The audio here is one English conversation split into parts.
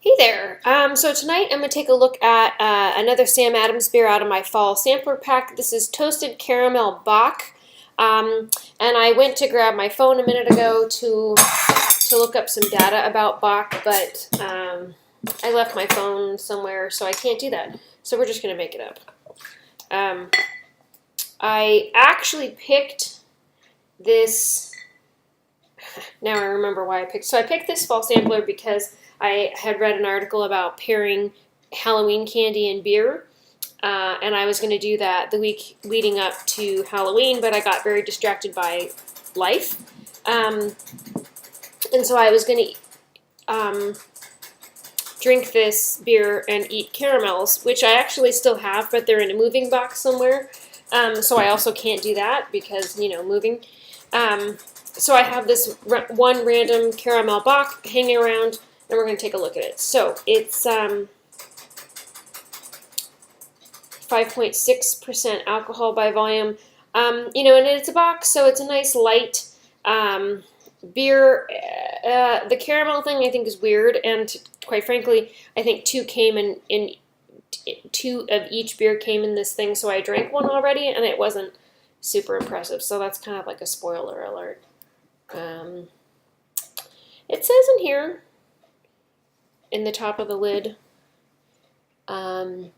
Hey there. So tonight I'm going to take a look at another Sam Adams beer out of my fall sampler pack. This is Toasted Caramel Bock. And I went to grab my phone a minute ago to look up some data about Bock, but I left my phone somewhere, so I can't do that. So we're just going to make it up. I actually picked this. Now I remember why I picked. So I picked this fall sampler because I had read an article about pairing Halloween candy and beer, and I was going to do that the week leading up to Halloween, but I got very distracted by life. And so I was going to drink this beer and eat caramels, which I actually still have, but they're in a moving box somewhere. So I also can't do that because, moving. So I have this one random caramel Bock hanging around, and we're going to take a look at it. So it's 5.6% alcohol by volume, and it's a Bock, so it's a nice light beer. The caramel thing I think is weird, and quite frankly, I think two of each beer came in this thing, so I drank one already, and it wasn't super impressive, so that's kind of like a spoiler alert. It says in here, in the top of the lid, I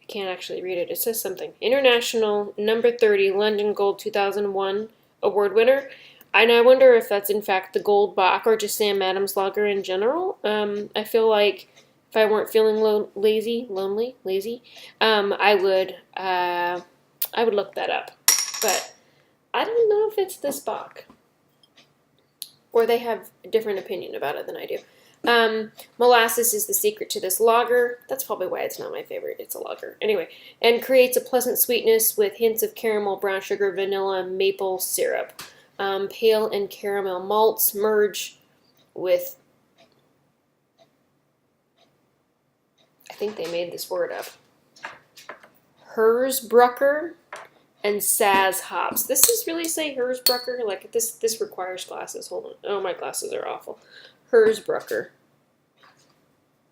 can't actually read it. It says something. International number 30 London Gold 2001 award winner. And I wonder if that's in fact the Gold Bock or just Sam Adams Lager in general. I feel like if I weren't feeling lazy, I would look that up. But I don't know if it's this Bock, or they have a different opinion about it than I do. Molasses is the secret to this lager. That's probably why it's not my favorite. It's a lager. Anyway, and creates a pleasant sweetness with hints of caramel, brown sugar, vanilla, maple syrup. Pale and caramel malts merge with, I think they made this word up, Hersbrucker and Saz hops. Does this really say Hersbrucker? Like this requires glasses. Hold on. Oh, my glasses are awful. Hersbrucker.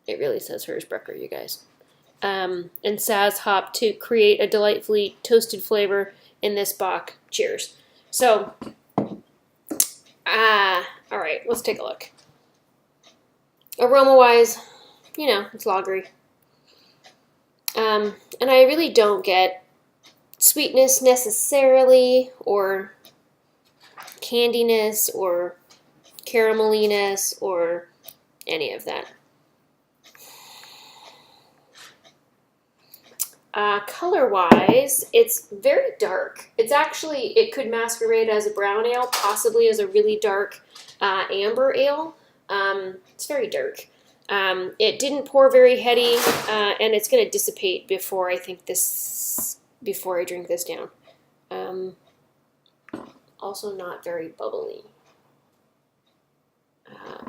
It really says Hersbrucker, you guys. And Saz hop to create a delightfully toasted flavor in this Bock. Cheers. So, all right, let's take a look. Aroma-wise, it's lagery. And I really don't get sweetness necessarily, or candiness, or carameliness, or any of that. Color-wise, it's very dark. It could masquerade as a brown ale, possibly as a really dark amber ale. It's very dark. It didn't pour very heady, and it's going to dissipate before I drink this down. Also not very bubbly.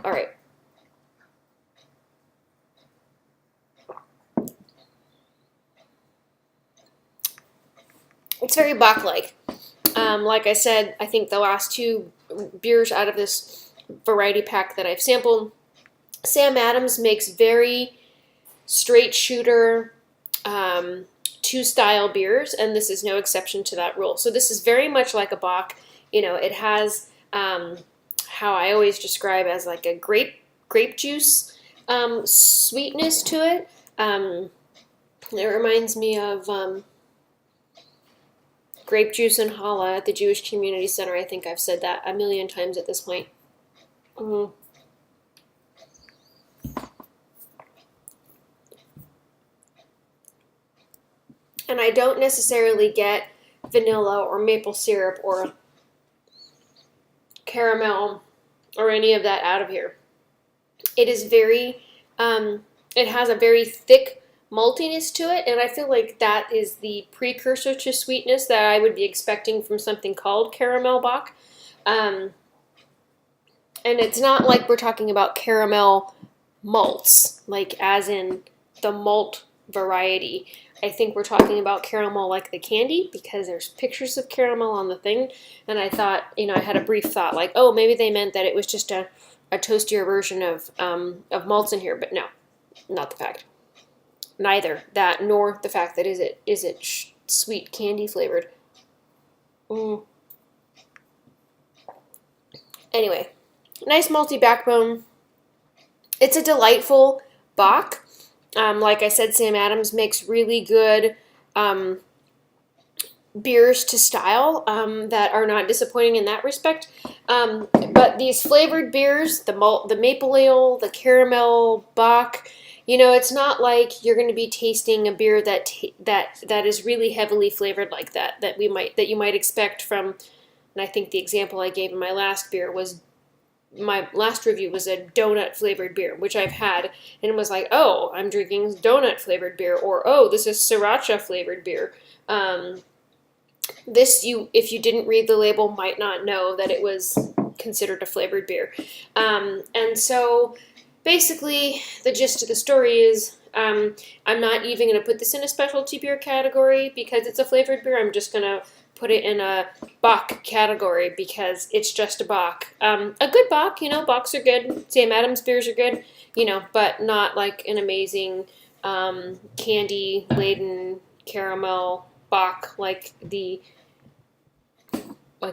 All right. It's very Bock-like. Like I said, I think the last two beers out of this variety pack that I've sampled, Sam Adams makes very straight shooter two-style beers, and this is no exception to that rule. So this is very much like a Bock. It has how I always describe as like a grape juice sweetness to it. It reminds me of grape juice and challah at the Jewish Community Center. I think I've said that a million times at this point. And I don't necessarily get vanilla or maple syrup or caramel or any of that out of here. It is very, it has a very thick maltiness to it, and I feel like that is the precursor to sweetness that I would be expecting from something called caramel Bock. And it's not like we're talking about caramel malts, like as in the malt variety. I think we're talking about caramel like the candy, because there's pictures of caramel on the thing, and I thought, I had a brief thought like, oh, maybe they meant that it was just a a toastier version of malts in here, but no, not the fact. Neither that nor the fact that is it sweet candy flavored. Anyway, nice malty backbone. It's a delightful Bock. Like I said, Sam Adams makes really good beers to style that are not disappointing in that respect. But these flavored beers, the maple ale, the caramel Bock, you know, it's not like you're going to be tasting a beer that is really heavily flavored like that you might expect from. And I think the example I gave in my last review was a donut flavored beer, which I've had, and it was like, oh, I'm drinking donut flavored beer, or oh, this is sriracha flavored beer. If you didn't read the label, might not know that it was considered a flavored beer. And so basically the gist of the story is I'm not even going to put this in a specialty beer category because it's a flavored beer. I'm just going to put it in a Bock category because it's just a Bock. A good Bock, you know, Bocks are good. Sam Adams beers are good, you know, but not like an amazing candy-laden caramel Bock like the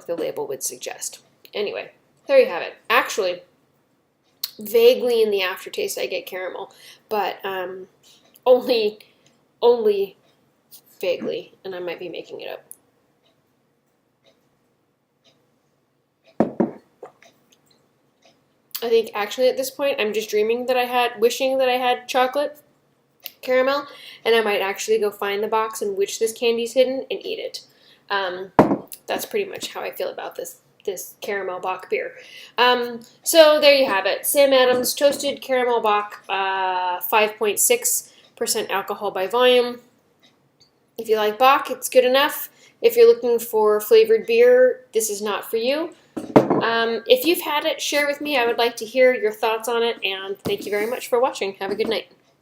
label would suggest. Anyway, there you have it. Actually, vaguely in the aftertaste I get caramel, but only vaguely, and I might be making it up. I think actually at this point I'm just wishing that I had chocolate caramel, and I might actually go find the box in which this candy's hidden and eat it. That's pretty much how I feel about this caramel Bock beer. So there you have it. Sam Adams Toasted Caramel Bock, 5.6% alcohol by volume. If you like Bock, it's good enough. If you're looking for flavored beer, this is not for you. If you've had it, share with me. I would like to hear your thoughts on it, and thank you very much for watching. Have a good night.